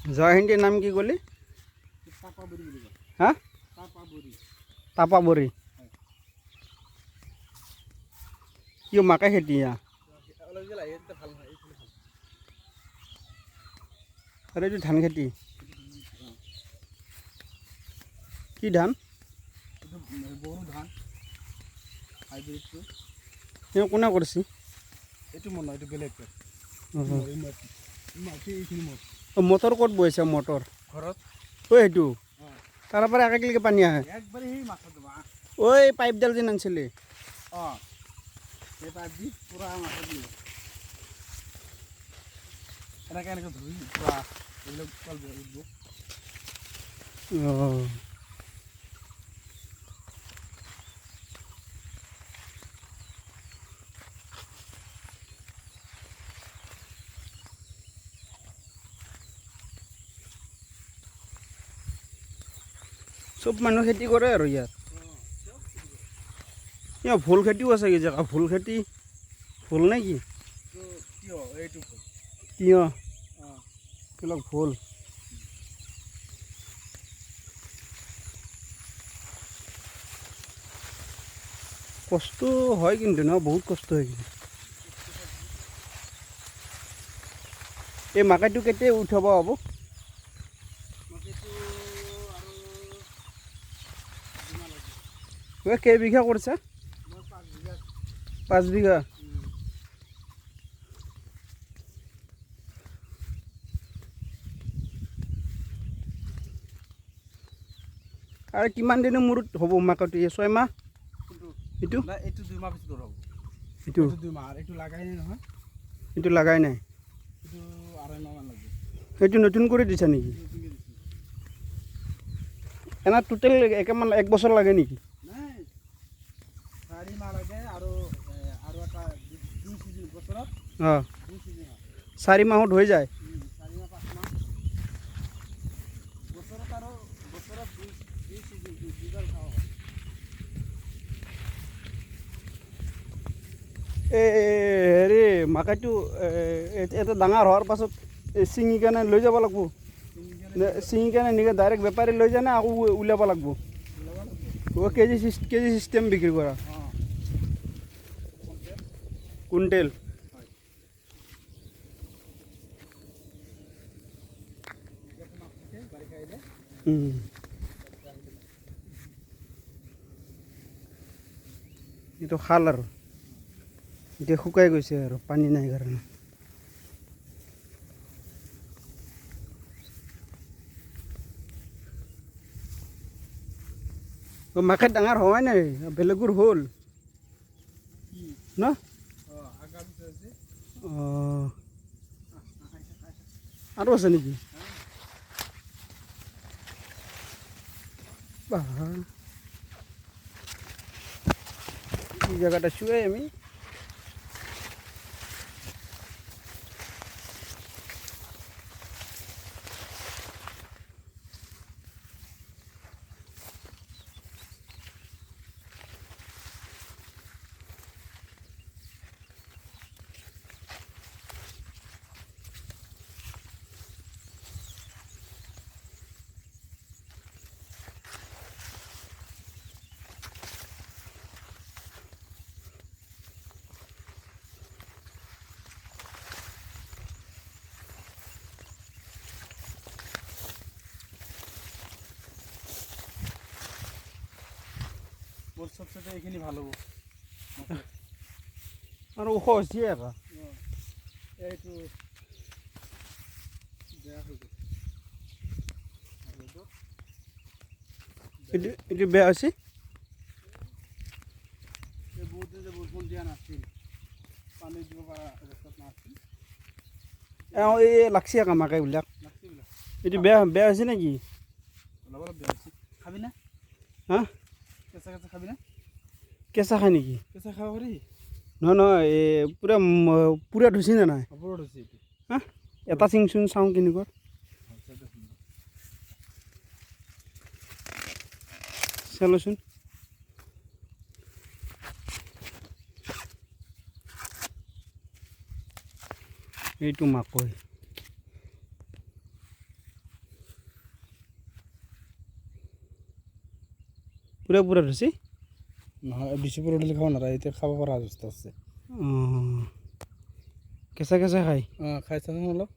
জয়হিন্দীৰ নাম কি ক'লি? হা? তাপাবৰী। কি মাকে খেতি আৰু এইটো ধান খেতি কি ধান? কোনে কৰিছে? এইটো মন এইটো বেলেগ মটৰ ক'ত বৈছে? মটৰ ঘৰত ঐ সেইটো তাৰ পৰা একেলগে পানী আহে একবাৰে সেই মাছ ঐ পাইপডাল যেন আনিছিলি সেই পাইপ দি পুৰা মাছ দিয়ে এনেকৈ ধৰি পুৰা এইবিলাক উঠব। চব মানুহ খেতি কৰে আৰু ইয়াত ভোল খেতিও আছে কি জেগা? ভোল খেতি ভোল নে কি? তিয়হ এইবিলাক ভোল কষ্ট হয় কিন্তু ন বহুত কষ্ট হয় কিন্তু এই মাকাইটো কেতিয়া উঠাব হ'ব? কেইবিঘা কৰিছে? 5 বিঘা। আৰু কিমান দিনৰ মূৰত হ'ব মাকাইটো? 6 মাহ? এইটো এইটো 2 মাহ পিছত হ'ব। এইটো 2 মাহ এইটো লাগাই নাই নহয়। এইটো লাগাই নাই? এইটো 2.5 মাহ মান লাগিব। সেইটো নতুন কৰি দিছা নেকি? এনে টোটেল একেমান 1 বছৰ লাগে নেকি? নাই 4 মাহ লাগে আৰু এটা 2 সিজন বছৰত 2 সিজন 4 মাহত হৈ যায়? 4 মাহ 5 মাহ বছৰত আৰু বছৰত 2 সিজন 2 খাওয়া হয়। হেৰি মাকাইটো এটা ডাঙৰ হোৱাৰ পাছত ছিঙি কেনে লৈ যাব লাগিব? ছিঙি কেনে নিজে ডাইৰেক্ট বেপাৰী লৈ যায় নে আকৌ উলিয়াব লাগিব? কেজি চিষ্টেম বিক্ৰী কৰা? কুইণ্টেল? এইটো খাল আৰু এতিয়া শুকাই গৈছে আৰু পানী নাই কাৰণে। মাকাই ডাঙৰ হোৱাই নাই? বেলেগৰ হ'ল ন? আৰু আছে নেকি? এই জায়গাটা শুয়ে আমি মোৰ চবচে এইখিনি ভাল হ'ব আৰু ওখ হৈছে এটা এইটো বেয়া হৈ গ'ল এইটো বেয়া হৈছে? বহুত দিন যে বৰষুণ দিয়া নাছিল, পানী দিব পৰা অৱস্থাত নাছিল। এই লাগছি আকৌ মাকাইবিলাক এইটো বেয়া হৈছে নেকি? অলপ অলপ বেয়া হৈছে। খাবি না? হা কেঁচা কেঁচা খাবি না? কেঁচা খাই নেকি? কেঁচা খাব পাৰি। নহয় নহয় এই পুৰা ধুইছি নে নাই? ওপৰত হৈছে এইটো। হা এটা চিংচোন চাওঁ কেনেকুৱা চালোচোন। এইটো মাকৈ পুৰা পুৰা ধৰিছে নহয় বেছি পুৰা দিলে খাব নোৱাৰে এতিয়া খাব পৰা অৱস্থা আছে কেঁচা কেঁচা খাই খাই চাচোন অলপ